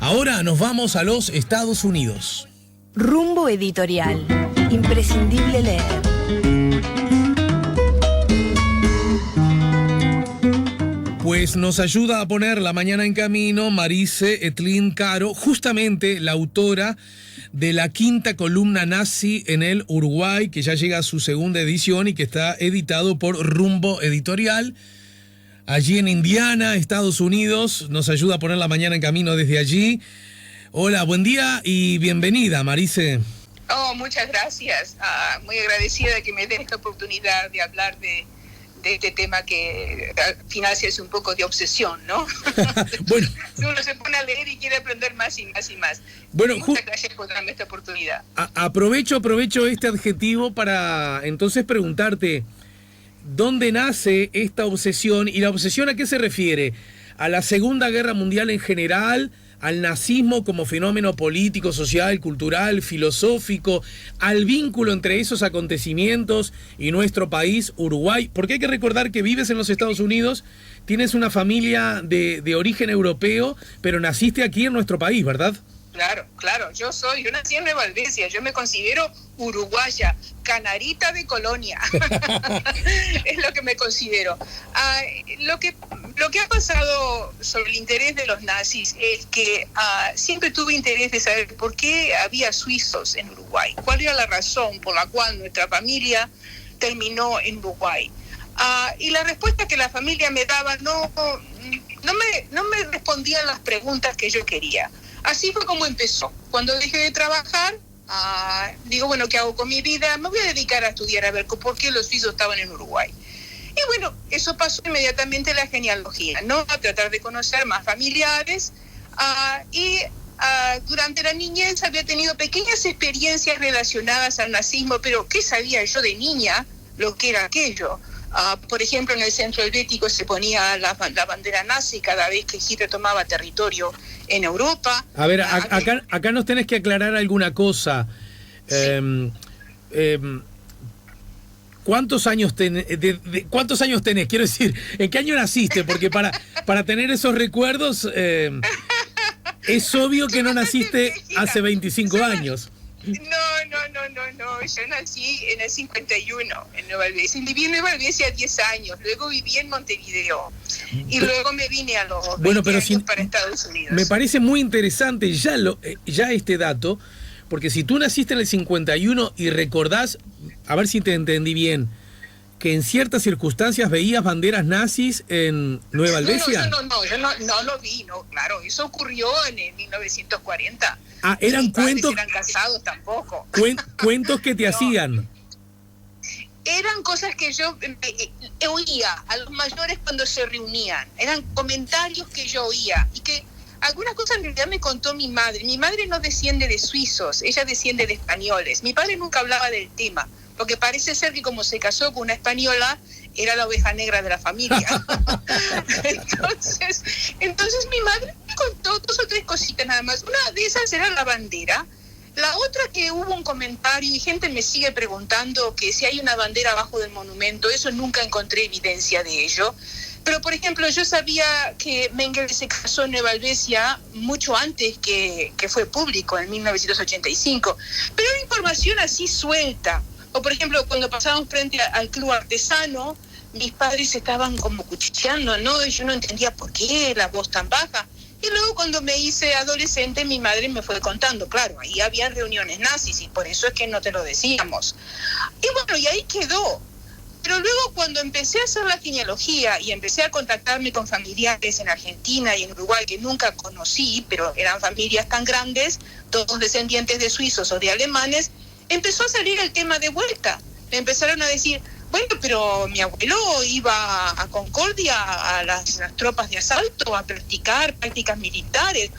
Ahora nos vamos a los Estados Unidos. Rumbo editorial. Imprescindible leer. Pues nos ayuda a poner la mañana en camino Marise Etlin Caro, justamente la autora de la quinta columna nazi en el Uruguay, que ya llega a su segunda edición y que está editado por Rumbo Editorial. Allí en Indiana, Estados Unidos, nos ayuda a poner la mañana en camino desde allí. Hola, buen día y bienvenida, Marise. Oh, muchas gracias. Muy agradecida de que me den esta oportunidad de hablar de este tema que al final se hace un poco de obsesión, ¿no? Bueno, uno se pone a leer y quiere aprender más y más y más. Bueno, muchas gracias por darme esta oportunidad. Aprovecho este adjetivo para entonces preguntarte, ¿dónde nace esta obsesión? ¿Y la obsesión a qué se refiere? ¿A la Segunda Guerra Mundial en general? ¿Al nazismo como fenómeno político, social, cultural, filosófico? ¿Al vínculo entre esos acontecimientos y nuestro país, Uruguay? Porque hay que recordar que vives en los Estados Unidos, tienes una familia de origen europeo, pero naciste aquí en nuestro país, ¿verdad? Claro, yo nací en Nueva Albesia, yo me considero uruguaya, canarita de colonia, es lo que me considero. Lo que ha pasado sobre el interés de los nazis es que siempre tuve interés de saber por qué había suizos en Uruguay, cuál era la razón por la cual nuestra familia terminó en Uruguay. Y la respuesta que la familia me daba no me respondían las preguntas que yo quería. Así fue como empezó. Cuando dejé de trabajar, digo, bueno, ¿qué hago con mi vida? Me voy a dedicar a estudiar a ver por qué los suizos estaban en Uruguay. Y bueno, eso pasó inmediatamente la genealogía, ¿no? A tratar de conocer más familiares. Durante la niñez había tenido pequeñas experiencias relacionadas al nazismo, pero ¿qué sabía yo de niña lo que era aquello? Por ejemplo, en el centro helvético se ponía la bandera nazi cada vez que Hitler tomaba territorio en Europa. A ver, acá nos tenés que aclarar alguna cosa. Sí. ¿Cuántos años tenés? Quiero decir, ¿en qué año naciste? Porque para tener esos recuerdos, es obvio que no naciste hace 25 años. No, yo nací en el 51 en Nueva Albesia. Viví en Nueva Albesia 10 años, luego viví en Montevideo y luego me vine a los 20 años para Estados Unidos. Me parece muy interesante ya este dato, porque si tú naciste en el 51 y recordás, a ver si te entendí bien, que en ciertas circunstancias veías banderas nazis en Nueva Albesia. Yo no lo vi, claro, eso ocurrió en el 1940. Eran cuentos. Eran casados tampoco. Cuentos que te hacían. Eran cosas que yo oía a los mayores cuando se reunían. Eran comentarios que yo oía y que algunas cosas en realidad me contó mi madre. Mi madre no desciende de suizos, ella desciende de españoles. Mi padre nunca hablaba del tema, porque parece ser que como se casó con una española, era la oveja negra de la familia. Entonces mi madre me contó 2 o 3 cositas nada más. Una de esas era la bandera. La otra, que hubo un comentario y gente me sigue preguntando que si hay una bandera abajo del monumento. Eso nunca encontré evidencia de ello. Pero, por ejemplo, yo sabía que Mengele se casó en Nueva Albesia mucho antes que fue público, en 1985. Pero era información así suelta. O, por ejemplo, cuando pasábamos frente al club artesano, mis padres estaban como cuchicheando, ¿no? Y yo no entendía por qué la voz tan baja. Y luego, cuando me hice adolescente, mi madre me fue contando, claro, ahí había reuniones nazis y por eso es que no te lo decíamos. Y bueno, y ahí quedó. Pero luego, cuando empecé a hacer la genealogía y empecé a contactarme con familiares en Argentina y en Uruguay que nunca conocí, pero eran familias tan grandes, todos descendientes de suizos o de alemanes, empezó a salir el tema de vuelta. Me empezaron a decir, bueno, pero mi abuelo iba a Concordia, a las tropas de asalto, a practicar prácticas militares.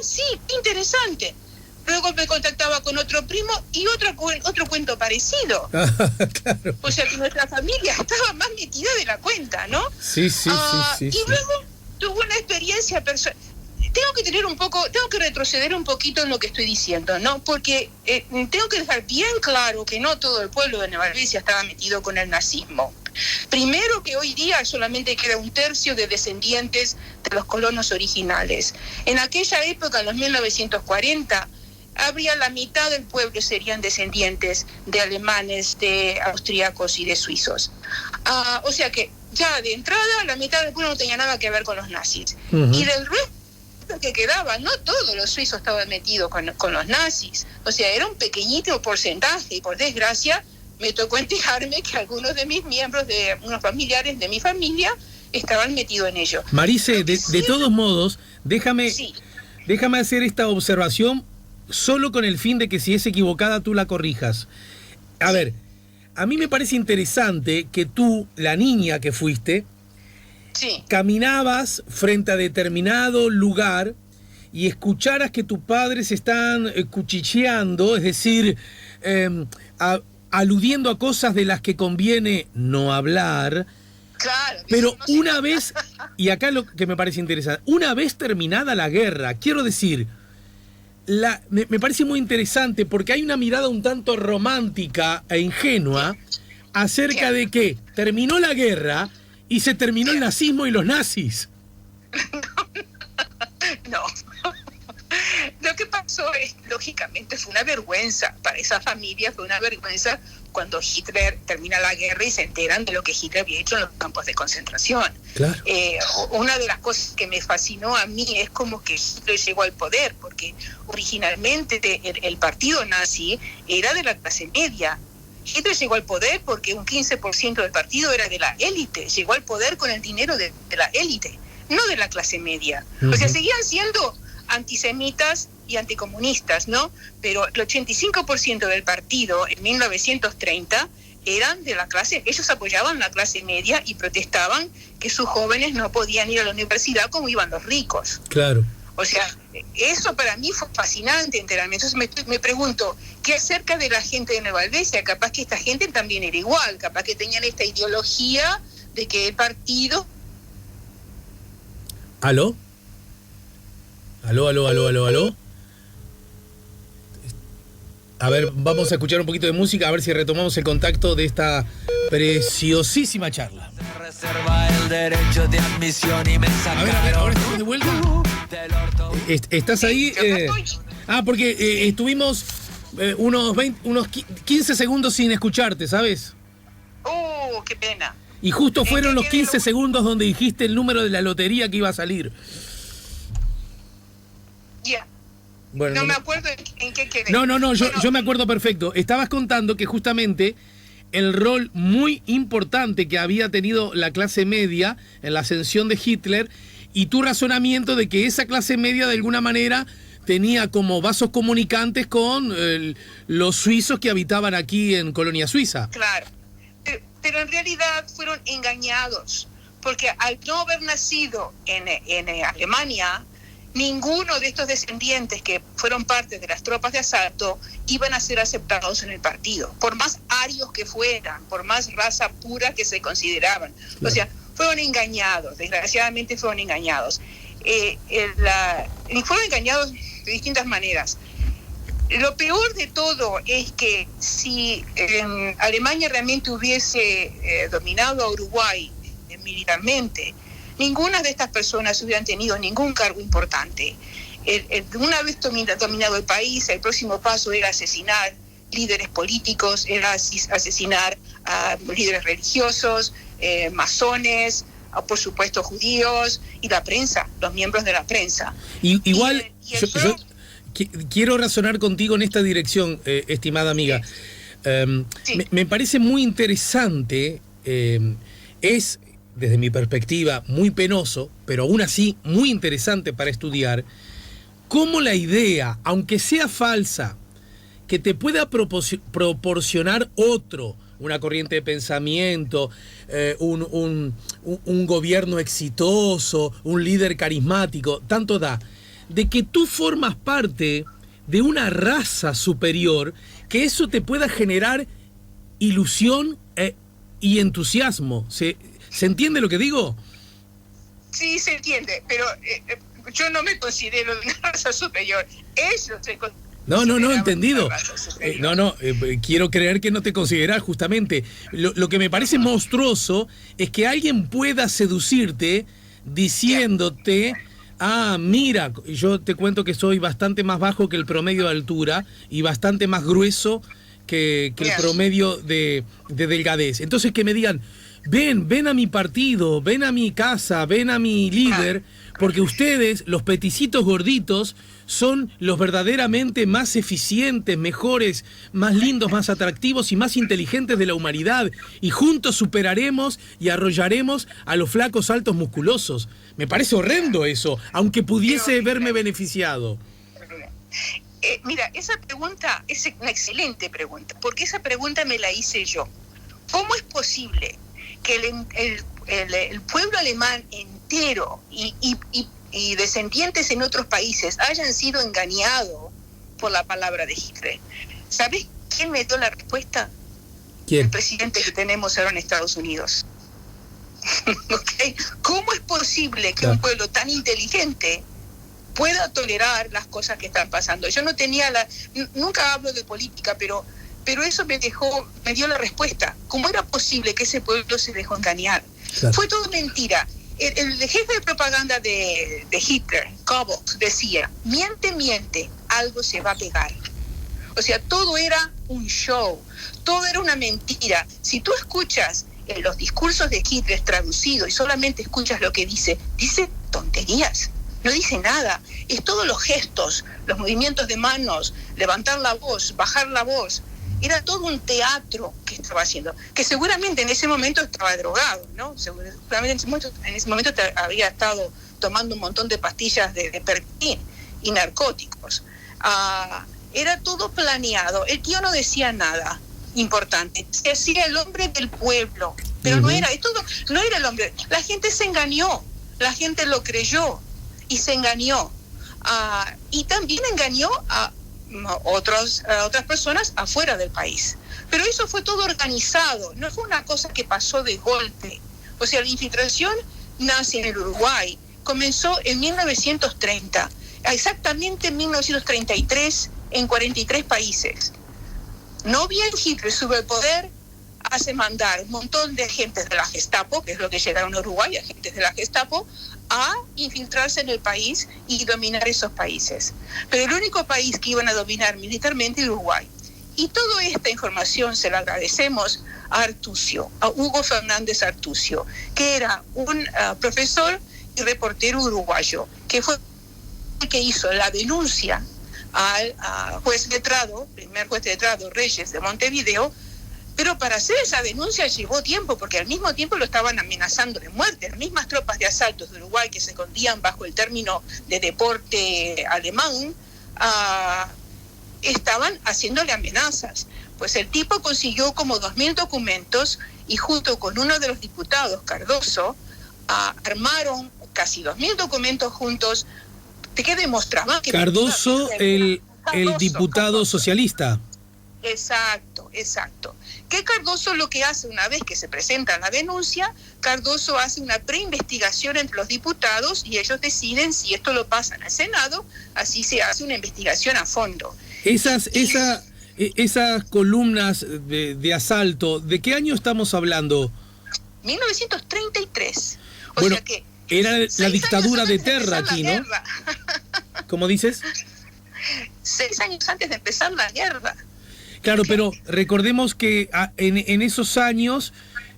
Sí, interesante. Luego me contactaba con otro primo y otro cuento parecido. Claro. O sea que nuestra familia estaba más metida de la cuenta, ¿no? Sí. Y luego tuve una experiencia personal. Tengo que retroceder un poquito en lo que estoy diciendo, ¿no? Porque tengo que dejar bien claro que no todo el pueblo de Nueva Albesia estaba metido con el nazismo. Primero, que hoy día solamente queda 1/3 de descendientes de los colonos originales. En aquella época, en los 1940, habría la mitad del pueblo serían descendientes de alemanes, de austríacos y de suizos. O sea que ya de entrada la mitad del pueblo no tenía nada que ver con los nazis. Y del resto que quedaba, no todos los suizos estaban metidos con los nazis. O sea, era un pequeñito porcentaje y por desgracia me tocó enterarme que algunos de mis miembros, de unos familiares de mi familia, estaban metidos en ello. Marice, de todos modos, déjame hacer esta observación solo con el fin de que si es equivocada tú la corrijas. A ver, a mí me parece interesante que tú, la niña que fuiste, caminabas frente a determinado lugar y escucharas que tus padres están cuchicheando, es decir, aludiendo a cosas de las que conviene no hablar. Claro, pero una vez, y acá lo que me parece interesante, una vez terminada la guerra, quiero decir, me parece muy interesante porque hay una mirada un tanto romántica e ingenua acerca de que terminó la guerra y se terminó el nazismo y los nazis. No. Lo que pasó es, lógicamente, fue una vergüenza para esa familia, fue una vergüenza cuando Hitler termina la guerra y se enteran de lo que Hitler había hecho en los campos de concentración. Claro. Una de las cosas que me fascinó a mí es como que Hitler llegó al poder, porque originalmente el partido nazi era de la clase media. Hitler llegó al poder porque un 15% del partido era de la élite, llegó al poder con el dinero de la élite, no de la clase media. O sea, seguían siendo antisemitas y anticomunistas, ¿no? Pero el 85% del partido en 1930 eran de la clase, ellos apoyaban la clase media y protestaban que sus jóvenes no podían ir a la universidad como iban los ricos. Claro. O sea, eso para mí fue fascinante enteramente. Entonces me pregunto, ¿qué acerca de la gente de Nueva Albesia? Capaz que esta gente también era igual, capaz que tenían esta ideología de que el partido... ¿Aló? ¿Aló? A ver, vamos a escuchar un poquito de música, a ver si retomamos el contacto de esta preciosísima charla. Reserva el derecho de admisión y me a ver, ahora estamos de vuelta. ¿Estás ahí? Porque estuvimos unos 15 segundos sin escucharte, ¿sabes? ¡Qué pena! Y justo fueron los 15 segundos donde dijiste el número de la lotería que iba a salir. Ya. Bueno, no me acuerdo en qué quedé. No, yo me acuerdo perfecto. Estabas contando que justamente el rol muy importante que había tenido la clase media en la ascensión de Hitler y tu razonamiento de que esa clase media de alguna manera tenía como vasos comunicantes con los suizos que habitaban aquí en Colonia Suiza. Claro, pero en realidad fueron engañados, porque al no haber nacido en Alemania, ninguno de estos descendientes que fueron parte de las tropas de asalto iban a ser aceptados en el partido, por más arios que fueran, por más raza pura que se consideraban. Claro. O sea, fueron engañados, desgraciadamente fueron engañados. Fueron engañados de distintas maneras. Lo peor de todo es que si Alemania realmente hubiese dominado a Uruguay militarmente, ninguna de estas personas hubieran tenido ningún cargo importante. Una vez dominado el país, el próximo paso era asesinar líderes políticos, era asesinar a líderes religiosos, masones, por supuesto judíos, y la prensa, los miembros de la prensa. Igual, yo quiero razonar contigo en esta dirección, estimada amiga. Sí. Me parece muy interesante, es, desde mi perspectiva, muy penoso, pero aún así muy interesante para estudiar, cómo la idea, aunque sea falsa, que te pueda proporcionar una corriente de pensamiento, un gobierno exitoso, un líder carismático, tanto da, de que tú formas parte de una raza superior, que eso te pueda generar ilusión y entusiasmo. ¿Se entiende lo que digo? Sí, se entiende, pero yo no me considero de una raza superior. Ellos No, entendido. Quiero creer que no te consideras justamente. Lo que me parece monstruoso es que alguien pueda seducirte diciéndote, mira, yo te cuento que soy bastante más bajo que el promedio de altura y bastante más grueso que el promedio de delgadez. Entonces que me digan, ven a mi partido, ven a mi casa, ven a mi líder, porque ustedes, los peticitos gorditos, son los verdaderamente más eficientes, mejores, más lindos, más atractivos y más inteligentes de la humanidad. Y juntos superaremos y arrollaremos a los flacos altos musculosos. Me parece horrendo eso, aunque pudiese verme beneficiado. Mira, esa pregunta es una excelente pregunta, porque esa pregunta me la hice yo. ¿Cómo es posible que el pueblo alemán entero y descendientes en otros países hayan sido engañados por la palabra de Hitler? ¿Sabes quién me dio la respuesta? ¿Quién? El presidente que tenemos ahora en Estados Unidos. ¿Okay? ¿Cómo es posible que un pueblo tan inteligente pueda tolerar las cosas que están pasando? Yo nunca hablo de política, pero eso me dio la respuesta. ¿Cómo era posible que ese pueblo se dejó engañar? Claro. Fue todo mentira. El jefe de propaganda de Hitler, Goebbels, decía, miente, algo se va a pegar. O sea, todo era un show, todo era una mentira. Si tú escuchas los discursos de Hitler traducidos y solamente escuchas lo que dice tonterías. No dice nada, es todos los gestos, los movimientos de manos, levantar la voz, bajar la voz. Era todo un teatro que estaba haciendo, que seguramente en ese momento estaba drogado, ¿no? Seguramente en ese momento había estado tomando un montón de pastillas de Pervitin y narcóticos. Era todo planeado. El tío no decía nada importante. Se hacía el hombre del pueblo, pero no era el hombre. La gente se engañó, la gente lo creyó y se engañó. Y también engañó a otras personas afuera del país. Pero eso fue todo organizado, no fue una cosa que pasó de golpe. O sea, la infiltración nazi en el Uruguay comenzó en 1930, exactamente en 1933, en 43 países. No bien Hitler sube al poder, hace mandar un montón de agentes de la Gestapo, que es lo que llegaron a Uruguay, agentes de la Gestapo, a infiltrarse en el país y dominar esos países. Pero el único país que iban a dominar militarmente era Uruguay. Y toda esta información se la agradecemos a Artucio, a Hugo Fernández Artucio, que era un profesor y reportero uruguayo, que fue el que hizo la denuncia al juez letrado, primer juez letrado Reyes de Montevideo. Pero para hacer esa denuncia llevó tiempo, porque al mismo tiempo lo estaban amenazando de muerte. Las mismas tropas de asaltos de Uruguay que se escondían bajo el término de deporte alemán estaban haciéndole amenazas. Pues el tipo consiguió como 2.000 documentos y junto con uno de los diputados, Cardoso, armaron casi 2.000 documentos juntos que demostraban que... Cardoso, el diputado socialista. Exacto. Que Cardoso lo que hace una vez que se presenta la denuncia, Cardoso hace una preinvestigación entre los diputados y ellos deciden si esto lo pasan al Senado, así se hace una investigación a fondo. Esas columnas de asalto, ¿de qué año estamos hablando? 1933. O sea que era la dictadura de Terra aquí, ¿no? ¿Cómo dices? 6 años antes de empezar la guerra. Claro, pero recordemos que en esos años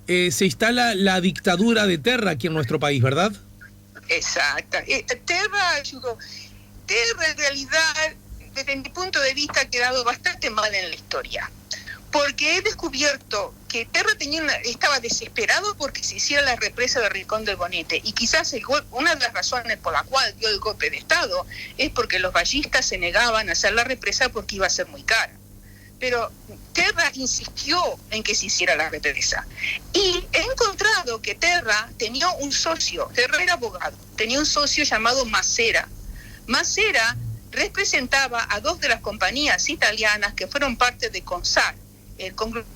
se instala la dictadura de Terra aquí en nuestro país, ¿verdad? Exacto. Terra en realidad, desde mi punto de vista, ha quedado bastante mal en la historia. Porque he descubierto que Terra estaba desesperado porque se hiciera la represa de Rincón del Bonete. Y quizás una de las razones por la cual dio el golpe de Estado es porque los ballistas se negaban a hacer la represa porque iba a ser muy cara. Pero Terra insistió en que se hiciera la represa. Y he encontrado que Terra tenía un socio, Terra era abogado, tenía un socio llamado Macera. Macera representaba a 2 de las compañías italianas que fueron parte de CONSAR, el congreso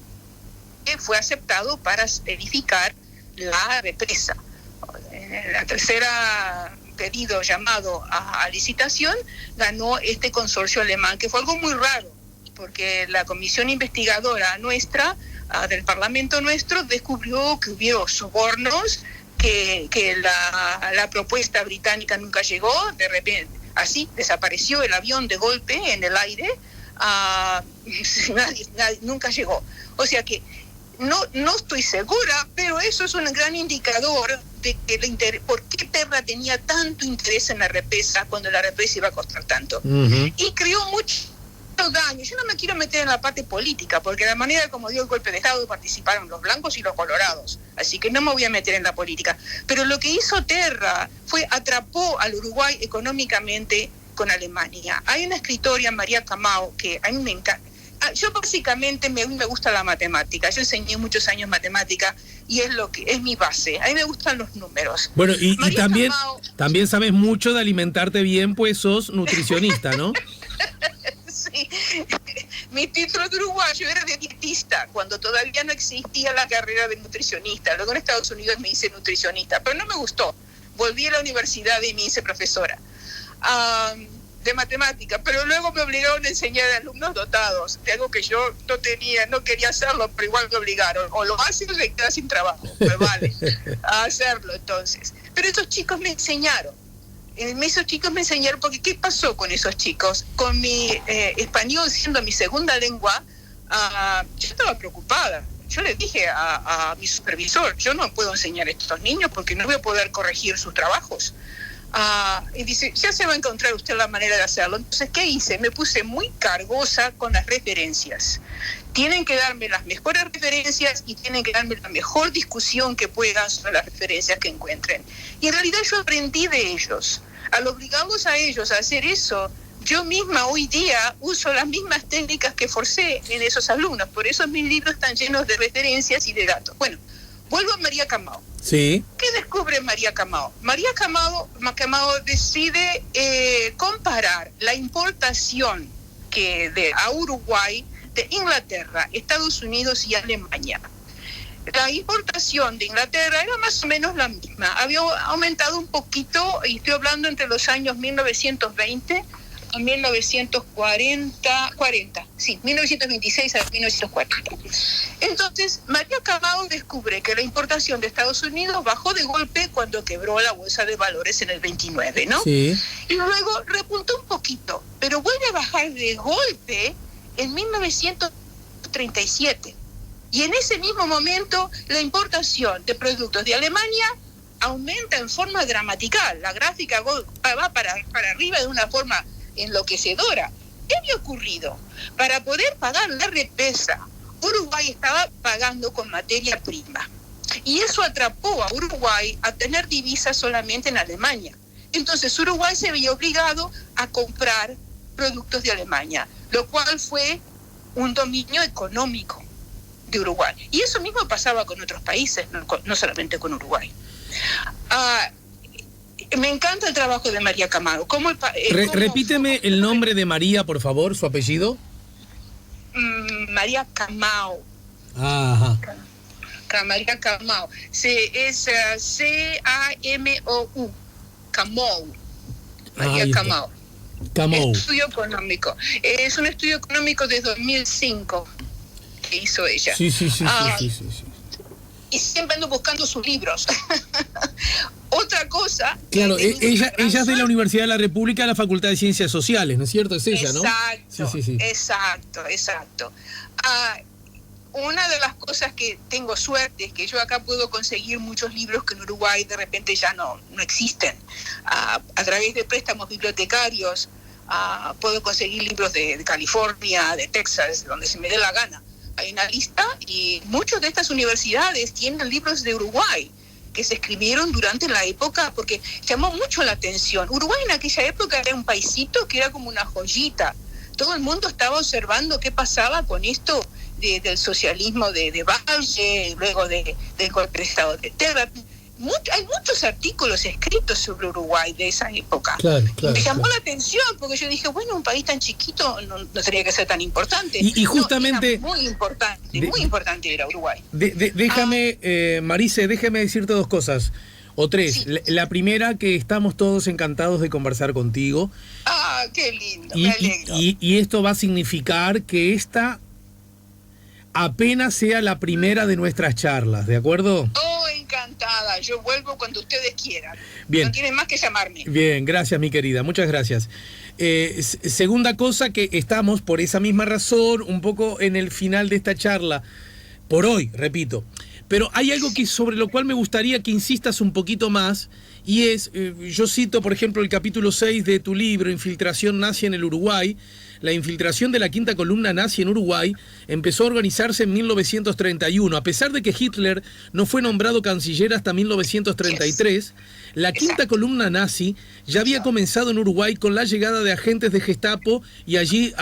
que fue aceptado para edificar la represa. La tercera pedido llamado a licitación, ganó este consorcio alemán, que fue algo muy raro, porque la comisión investigadora nuestra, del Parlamento nuestro, descubrió que hubo sobornos, que la propuesta británica nunca llegó, de repente, así desapareció el avión de golpe en el aire, nadie, nunca llegó. O sea que no estoy segura, pero eso es un gran indicador de que por qué Terra tenía tanto interés en la represa cuando la represa iba a costar tanto. Uh-huh. Y creó mucho daño. Yo no me quiero meter en la parte política, porque de la manera como dio el golpe de Estado participaron los blancos y los colorados, así que no me voy a meter en la política. Pero lo que hizo Terra atrapó al Uruguay económicamente con Alemania. Hay una escritora, María Camao, que a mí me encanta. Yo básicamente a mí me gusta la matemática. Yo enseñé muchos años matemática y es lo que es mi base. A mí me gustan los números. Bueno, y también sabes mucho de alimentarte bien, pues sos nutricionista, ¿no? Sí. Mi título de uruguayo era de dietista, cuando todavía no existía la carrera de nutricionista. Luego en Estados Unidos me hice nutricionista, pero no me gustó. Volví a la universidad y me hice profesora de matemática, pero luego me obligaron a enseñar a alumnos dotados, de algo que yo no quería hacerlo, pero igual me obligaron. O lo haces o se queda sin trabajo, pues vale, a hacerlo entonces. Pero esos chicos me enseñaron. Esos chicos me enseñaron, porque ¿qué pasó con esos chicos? Con mi español siendo mi segunda lengua, yo estaba preocupada. Yo le dije a mi supervisor, yo no puedo enseñar a estos niños porque no voy a poder corregir sus trabajos. Y dice, ya se va a encontrar usted la manera de hacerlo. Entonces, ¿qué hice? Me puse muy cargosa con las referencias. Tienen que darme las mejores referencias y tienen que darme la mejor discusión que puedan sobre las referencias que encuentren. Y en realidad yo aprendí de ellos. Al obligarlos a ellos a hacer eso, yo misma hoy día uso las mismas técnicas que forcé en esos alumnos. Por eso mis libros están llenos de referencias y de datos. Bueno, vuelvo a María Camao. Sí. ¿Qué descubre María Camao? María Camao decide comparar la importación a Uruguay de Inglaterra, Estados Unidos y Alemania. La importación de Inglaterra era más o menos la misma. Había aumentado un poquito, y estoy hablando entre los años 1920 a 1940, 1926 a 1940. Entonces, María Camao descubre que la importación de Estados Unidos bajó de golpe cuando quebró la bolsa de valores en el 29, ¿no? Sí. Y luego repuntó un poquito, pero vuelve a bajar de golpe en 1937. Y en ese mismo momento, la importación de productos de Alemania aumenta en forma dramatical. La gráfica va para arriba de una forma enloquecedora. ¿Qué había ocurrido? Para poder pagar la represa, Uruguay estaba pagando con materia prima. Y eso atrapó a Uruguay a tener divisas solamente en Alemania. Entonces Uruguay se veía obligado a comprar productos de Alemania, lo cual fue un dominio económico de Uruguay. Y eso mismo pasaba con otros países, no solamente con Uruguay. Me encanta el trabajo de María Camao. Repíteme el nombre de María, por favor, su apellido. María Camao. Ajá. María Camao. Es C-A-M-O-U. Camao. María Camao. Camao. Estudio económico. Es un estudio económico de 2005 que hizo ella. Sí. Y siempre ando buscando sus libros. Otra cosa... Claro, ella es de la Universidad de la República, de la Facultad de Ciencias Sociales, ¿no es cierto? Es ella, ¿no? Exacto. Una de las cosas que tengo suerte es que yo acá puedo conseguir muchos libros que en Uruguay de repente ya no existen. A través de préstamos bibliotecarios puedo conseguir libros de California, de Texas, donde se me dé la gana. Hay una lista y muchas de estas universidades tienen libros de Uruguay que se escribieron durante la época porque llamó mucho la atención. Uruguay en aquella época era un paisito que era como una joyita. Todo el mundo estaba observando qué pasaba con esto del socialismo de Valle, luego del golpe de Estado de Terra. Hay muchos artículos escritos sobre Uruguay de esa época. Claro, me llamó la atención porque yo dije, bueno, un país tan chiquito no tenía que ser tan importante. Y justamente... Era muy importante era Uruguay. Déjame, Marice, déjame decirte dos cosas. o tres. Sí. La primera, que estamos todos encantados de conversar contigo. Ah, qué lindo, me alegro. Y esto va a significar que esta apenas sea la primera de nuestras charlas, ¿de acuerdo? Oh, encantada. Yo vuelvo cuando ustedes quieran. Bien. No tienen más que llamarme. Bien, gracias, mi querida, muchas gracias. Segunda cosa, que estamos por esa misma razón un poco en el final de esta charla, por hoy, repito. Pero hay algo que sobre lo cual me gustaría que insistas un poquito más, y es, yo cito por ejemplo el capítulo 6 de tu libro, Infiltración nazi en el Uruguay. La infiltración de la quinta columna nazi en Uruguay empezó a organizarse en 1931. A pesar de que Hitler no fue nombrado canciller hasta 1933, la quinta columna nazi ya había comenzado en Uruguay con la llegada de agentes de Gestapo, y allí,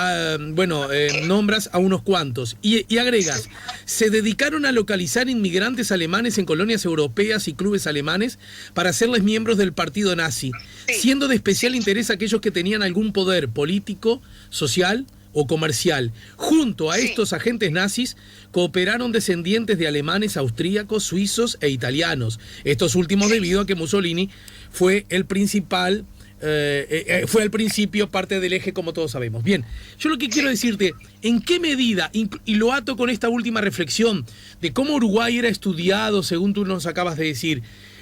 nombras a unos cuantos. Y agregas, se dedicaron a localizar inmigrantes alemanes en colonias europeas y clubes alemanes para hacerles miembros del partido nazi, siendo de especial interés aquellos que tenían algún poder político, social o comercial. Junto a estos agentes nazis cooperaron descendientes de alemanes, austríacos, suizos e italianos. Estos últimos debido a que Mussolini fue el principal, fue al principio parte del eje, como todos sabemos. Bien, yo lo que quiero decirte, ¿en qué medida, y lo ato con esta última reflexión de cómo Uruguay era estudiado, según tú nos acabas de decir?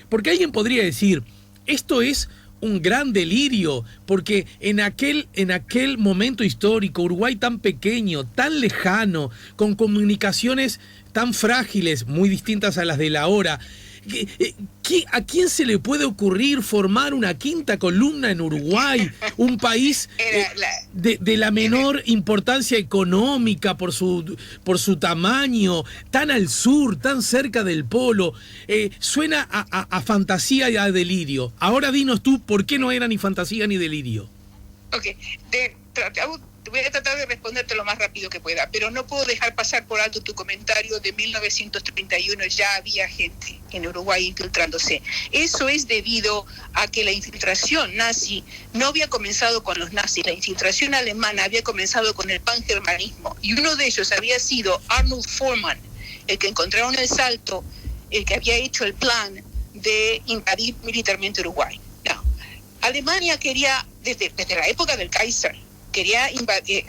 Porque alguien podría decir, esto es un gran delirio, porque en aquel momento histórico, Uruguay tan pequeño, tan lejano, con comunicaciones tan frágiles, muy distintas a las de la hora, ¿a quién se le puede ocurrir formar una quinta columna en Uruguay? Un país de la menor importancia económica por su tamaño, tan al sur, tan cerca del polo. Suena a fantasía y a delirio. Ahora dinos tú, ¿por qué no era ni fantasía ni delirio? Ok, voy a tratar de responderte lo más rápido que pueda, pero no puedo dejar pasar por alto tu comentario de 1931, ya había gente en Uruguay infiltrándose. Eso es debido a que la infiltración nazi no había comenzado con los nazis, la infiltración alemana había comenzado con el pangermanismo, y uno de ellos había sido Arnold Foreman, el que encontraron el Salto, el que había hecho el plan de invadir militarmente Uruguay. No. Alemania quería, desde la época del Kaiser, quería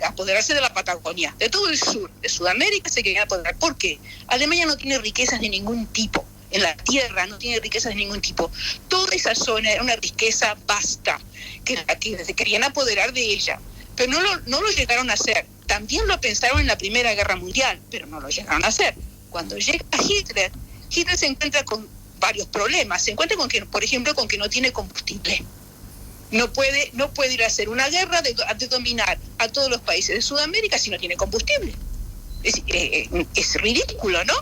apoderarse de la Patagonia, de todo el sur, de Sudamérica se quería apoderar. ¿Por qué? Alemania no tiene riquezas de ningún tipo, en la tierra no tiene riquezas de ningún tipo. Toda esa zona era una riqueza vasta, que se querían apoderar de ella, pero no lo llegaron a hacer. También lo pensaron en la Primera Guerra Mundial, pero no lo llegaron a hacer. Cuando llega Hitler se encuentra con varios problemas. Se encuentra con que, por ejemplo, con que no tiene combustible. No puede ir a hacer una guerra de dominar a todos los países de Sudamérica si no tiene combustible. Es ridículo, ¿no?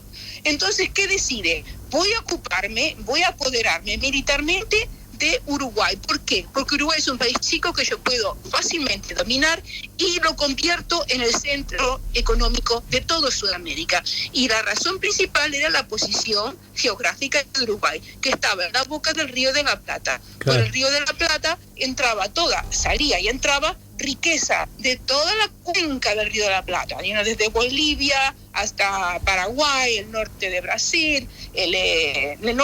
Entonces, ¿qué decide? Voy a apoderarme militarmente de Uruguay. ¿Por qué? Porque Uruguay es un país chico que yo puedo fácilmente dominar y lo convierto en el centro económico de toda Sudamérica. Y la razón principal era la posición geográfica de Uruguay, que estaba en la boca del Río de la Plata. Claro. Por el Río de la Plata salía y entraba riqueza de toda la cuenca del Río de la Plata, desde Bolivia hasta Paraguay, el norte de Brasil, el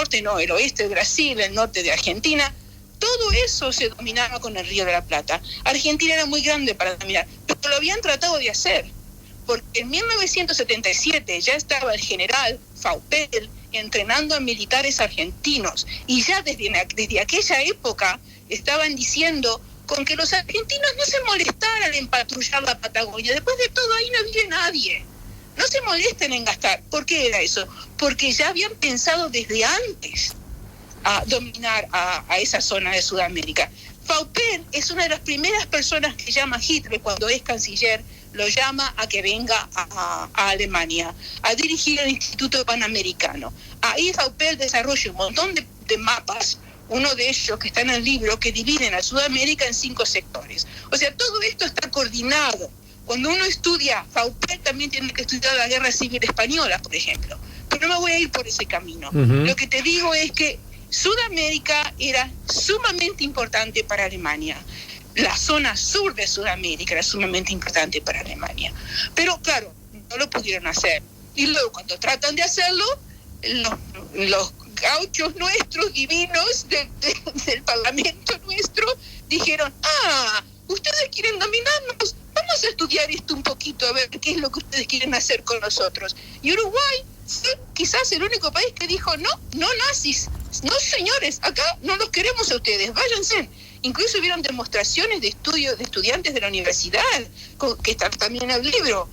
oeste de Brasil, el norte de Argentina. Todo eso se dominaba con el Río de la Plata. Argentina era muy grande para dominar, pero lo habían tratado de hacer, porque en 1977 ya estaba el general Faupel entrenando a militares argentinos, y ya desde aquella época estaban diciendo con que los argentinos no se molestaran en patrullar la Patagonia. Después de todo, ahí no vive nadie. No se molesten en gastar. ¿Por qué era eso? Porque ya habían pensado desde antes a dominar a esa zona de Sudamérica. Faupel es una de las primeras personas que llama a Hitler cuando es canciller, lo llama a que venga a Alemania, a dirigir el Instituto Panamericano. Ahí Faupel desarrolla un montón de mapas, uno de ellos que está en el libro, que dividen a Sudamérica en 5 sectores. O sea, todo esto está coordinado. Cuando uno estudia Faupel, también tiene que estudiar la Guerra Civil Española, por ejemplo. Pero no me voy a ir por ese camino. Lo que te digo es que Sudamérica era sumamente importante para Alemania. La zona sur de Sudamérica era sumamente importante para Alemania. Pero claro, no lo pudieron hacer. Y luego, cuando tratan de hacerlo, los gauchos nuestros divinos del parlamento nuestro dijeron, ustedes quieren dominarnos, vamos a estudiar esto un poquito, a ver qué es lo que ustedes quieren hacer con nosotros. Y Uruguay fue quizás el único país que dijo, no nazis, no señores, acá no los queremos a ustedes, váyanse. Incluso hubieron demostraciones de estudiantes de la universidad, que están también en el libro,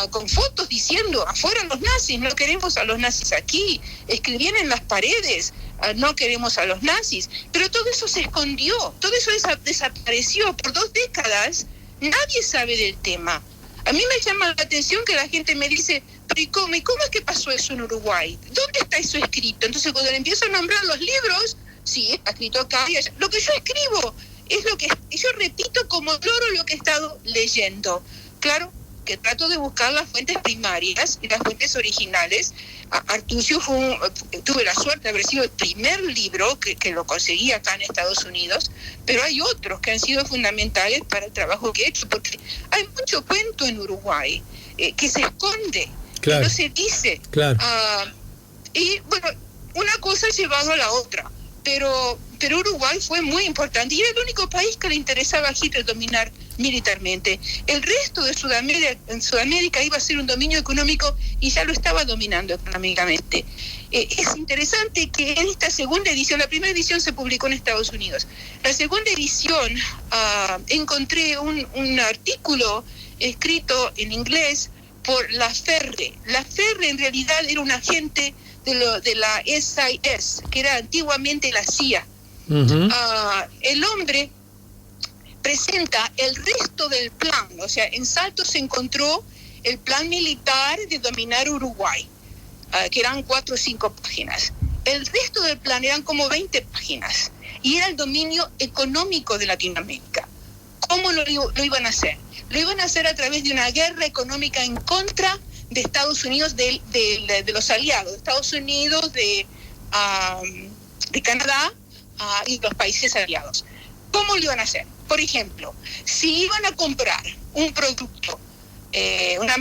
con fotos diciendo, afuera los nazis, no queremos a los nazis aquí. Escribían en las paredes, no queremos a los nazis. Pero todo eso se escondió, todo eso desapareció por 2 décadas. Nadie sabe del tema. A mí me llama la atención que la gente me dice, pero ¿y cómo es que pasó eso en Uruguay? ¿Dónde está eso escrito? Entonces cuando le empiezo a nombrar los libros, sí, está escrito acá y allá. Lo que yo escribo es lo que yo repito como loro lo que he estado leyendo. Claro que trato de buscar las fuentes primarias y las fuentes originales. Artucio tuve la suerte de haber sido el primer libro que lo conseguí acá en Estados Unidos, pero hay otros que han sido fundamentales para el trabajo que he hecho, porque hay mucho cuento en Uruguay que se esconde, claro, que no se dice. Claro. Y bueno, una cosa ha llevado a la otra, pero Uruguay fue muy importante y era el único país que le interesaba a Hitler dominar militarmente. El resto de Sudamérica iba a ser un dominio económico y ya lo estaba dominando económicamente. Es interesante que en esta segunda edición, la primera edición se publicó en Estados Unidos, la segunda edición encontré un artículo escrito en inglés por Laferre. Laferre en realidad era un agente de la SIS, que era antiguamente la CIA. Uh-huh. El hombre presenta el resto del plan, o sea, en Salto se encontró el plan militar de dominar Uruguay, que eran 4 o 5 páginas. El resto del plan eran como 20 páginas, y era el dominio económico de Latinoamérica. ¿Cómo lo iban a hacer? Lo iban a hacer a través de una guerra económica en contra de Estados Unidos, de los aliados, de Estados Unidos, de Canadá y los países aliados. ¿Cómo lo iban a hacer? Por ejemplo, si iban a comprar un producto, una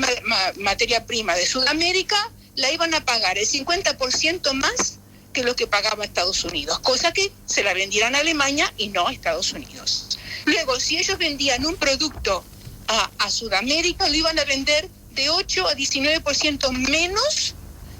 materia prima de Sudamérica, la iban a pagar el 50% más que lo que pagaba Estados Unidos, cosa que se la vendieran a Alemania y no a Estados Unidos. Luego, si ellos vendían un producto a Sudamérica, lo iban a vender de 8 a 19% menos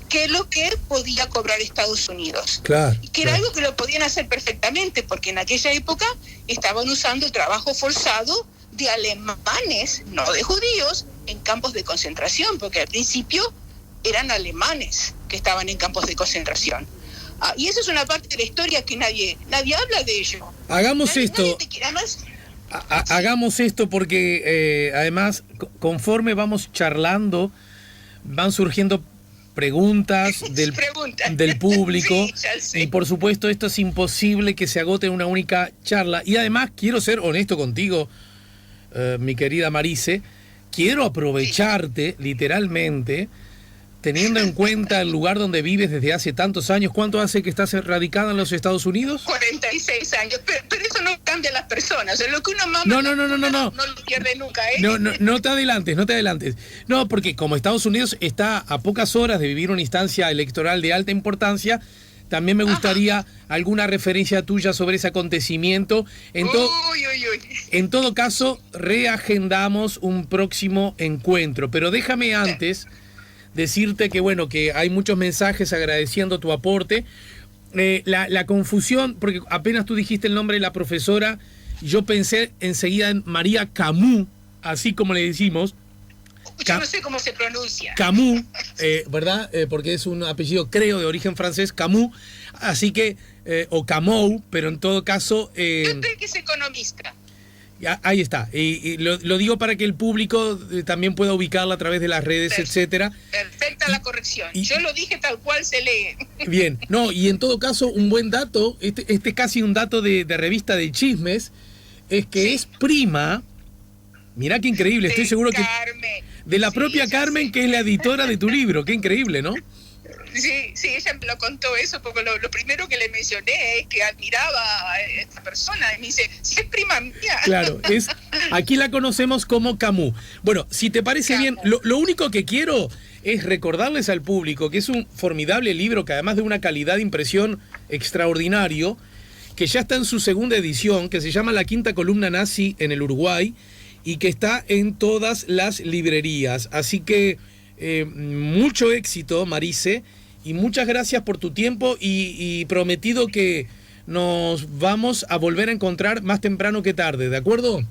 que lo que podía cobrar Estados Unidos. Claro, y que era algo que lo podían hacer perfectamente, porque en aquella época estaban usando el trabajo forzado de alemanes, no de judíos, en campos de concentración, porque al principio eran alemanes que estaban en campos de concentración. Y eso es una parte de la historia que nadie habla de ello. Hagamos esto. Hagamos esto porque además, conforme vamos charlando, van surgiendo preguntas del público. Sí, y por supuesto esto es imposible que se agote en una única charla. Y además quiero ser honesto contigo, mi querida Marise, quiero aprovecharte literalmente, teniendo en cuenta el lugar donde vives desde hace tantos años. ¿Cuánto hace que estás radicada en los Estados Unidos? 46 años, pero eso no cambia a las personas. Lo que uno mama no lo pierde nunca, ¿eh? No te adelantes. No, porque como Estados Unidos está a pocas horas de vivir una instancia electoral de alta importancia, también me gustaría alguna referencia tuya sobre ese acontecimiento. En todo caso, reagendamos un próximo encuentro, pero déjame antes decirte que bueno, que hay muchos mensajes agradeciendo tu aporte. La confusión, porque apenas tú dijiste el nombre de la profesora, yo pensé enseguida en María Camus, así como le decimos. Yo no sé cómo se pronuncia. Camus, ¿verdad? Porque es un apellido, creo, de origen francés, Camus, así que, o Camus, pero en todo caso... yo creo que es economista. Ahí está, y lo digo para que el público también pueda ubicarla a través de las redes, etcétera. Perfecta la corrección, yo lo dije tal cual se lee. Bien, no, y en todo caso un buen dato, este casi un dato de revista de chismes, es que es prima, mirá qué increíble, estoy seguro que... De la propia Carmen, que es la editora de tu libro, qué increíble, ¿no? Sí, ella me lo contó eso, porque lo primero que le mencioné es que admiraba a esta persona, y me dice, si es prima mía. Claro, aquí la conocemos como Camus. Bueno, si te parece bien, lo único que quiero es recordarles al público que es un formidable libro que además de una calidad de impresión extraordinario, que ya está en su segunda edición, que se llama La Quinta Columna Nazi en el Uruguay y que está en todas las librerías. Así que mucho éxito, Marise, y muchas gracias por tu tiempo y prometido que nos vamos a volver a encontrar más temprano que tarde, ¿de acuerdo?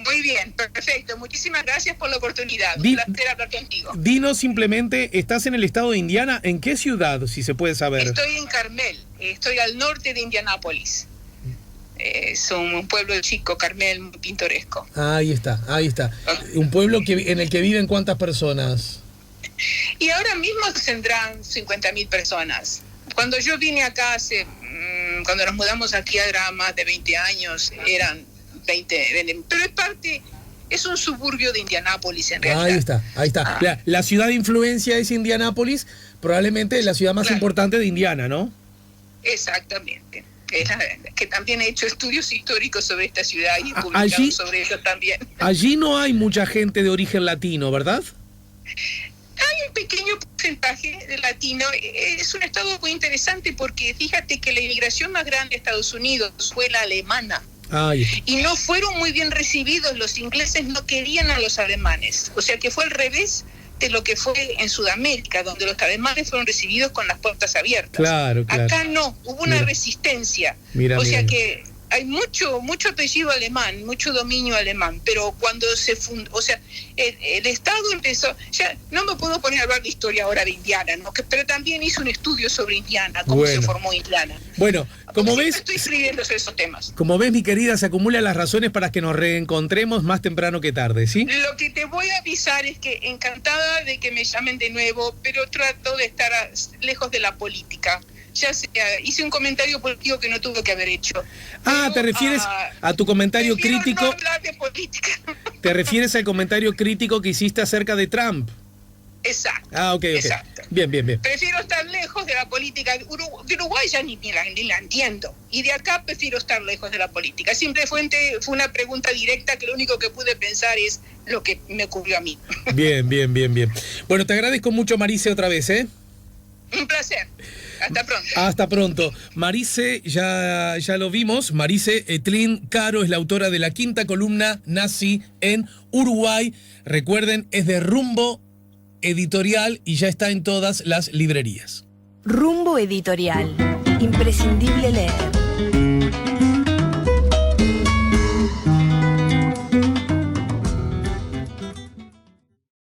Muy bien, perfecto. Muchísimas gracias por la oportunidad. Un placer hablar contigo. Dinos simplemente, ¿estás en el estado de Indiana? ¿En qué ciudad, si se puede saber? Estoy en Carmel, estoy al norte de Indianápolis. Es un pueblo chico, Carmel, muy pintoresco. Ahí está. Un pueblo en el que viven ¿cuántas personas? Y ahora mismo tendrán 50.000 personas. Cuando yo vine acá cuando nos mudamos aquí era más de 20 años, eran 20, pero es un suburbio de Indianápolis en realidad. Ahí está. La ciudad de influencia es Indianápolis, probablemente la ciudad más importante de Indiana, ¿no? Exactamente. Que también he hecho estudios históricos sobre esta ciudad y he publicado sobre ello también. Allí no hay mucha gente de origen latino, ¿verdad? Hay un pequeño porcentaje de latino. Es un estado muy interesante porque fíjate que la inmigración más grande de Estados Unidos fue la alemana. Y no fueron muy bien recibidos. Los ingleses no querían a los alemanes. O sea que fue al revés de lo que fue en Sudamérica, donde los alemanes fueron recibidos con las puertas abiertas. Claro. Acá no, hubo una resistencia. O sea que hay mucho apellido alemán, mucho dominio alemán, pero cuando se fundó, o sea, el Estado empezó, ya no me puedo poner a hablar de historia ahora de Indiana, ¿no? Pero también hice un estudio sobre Indiana, cómo se formó Indiana. Bueno, como ves, estoy escribiendo sobre esos temas. Como ves, mi querida, se acumulan las razones para que nos reencontremos más temprano que tarde, ¿sí? Lo que te voy a avisar es que encantada de que me llamen de nuevo, pero trato de estar lejos de la política. Ya sea, hice un comentario político que no tuve que haber hecho. ¿Te refieres a tu comentario crítico? No hablar de política. ¿Te refieres al comentario crítico que hiciste acerca de Trump? Exacto. Ok. Exacto. Bien. Prefiero estar lejos de la política. De Uruguay ya ni la entiendo. Y de acá prefiero estar lejos de la política. Siempre fue una pregunta directa que lo único que pude pensar es lo que me ocurrió a mí. Bien. Bueno, te agradezco mucho, Marise, otra vez, ¿eh? Un placer. Hasta pronto. Marise, ya lo vimos. Marise Etlin Caro es la autora de La Quinta Columna Nazi en Uruguay. Recuerden, es de Rumbo Editorial y ya está en todas las librerías. Rumbo Editorial. Imprescindible leer.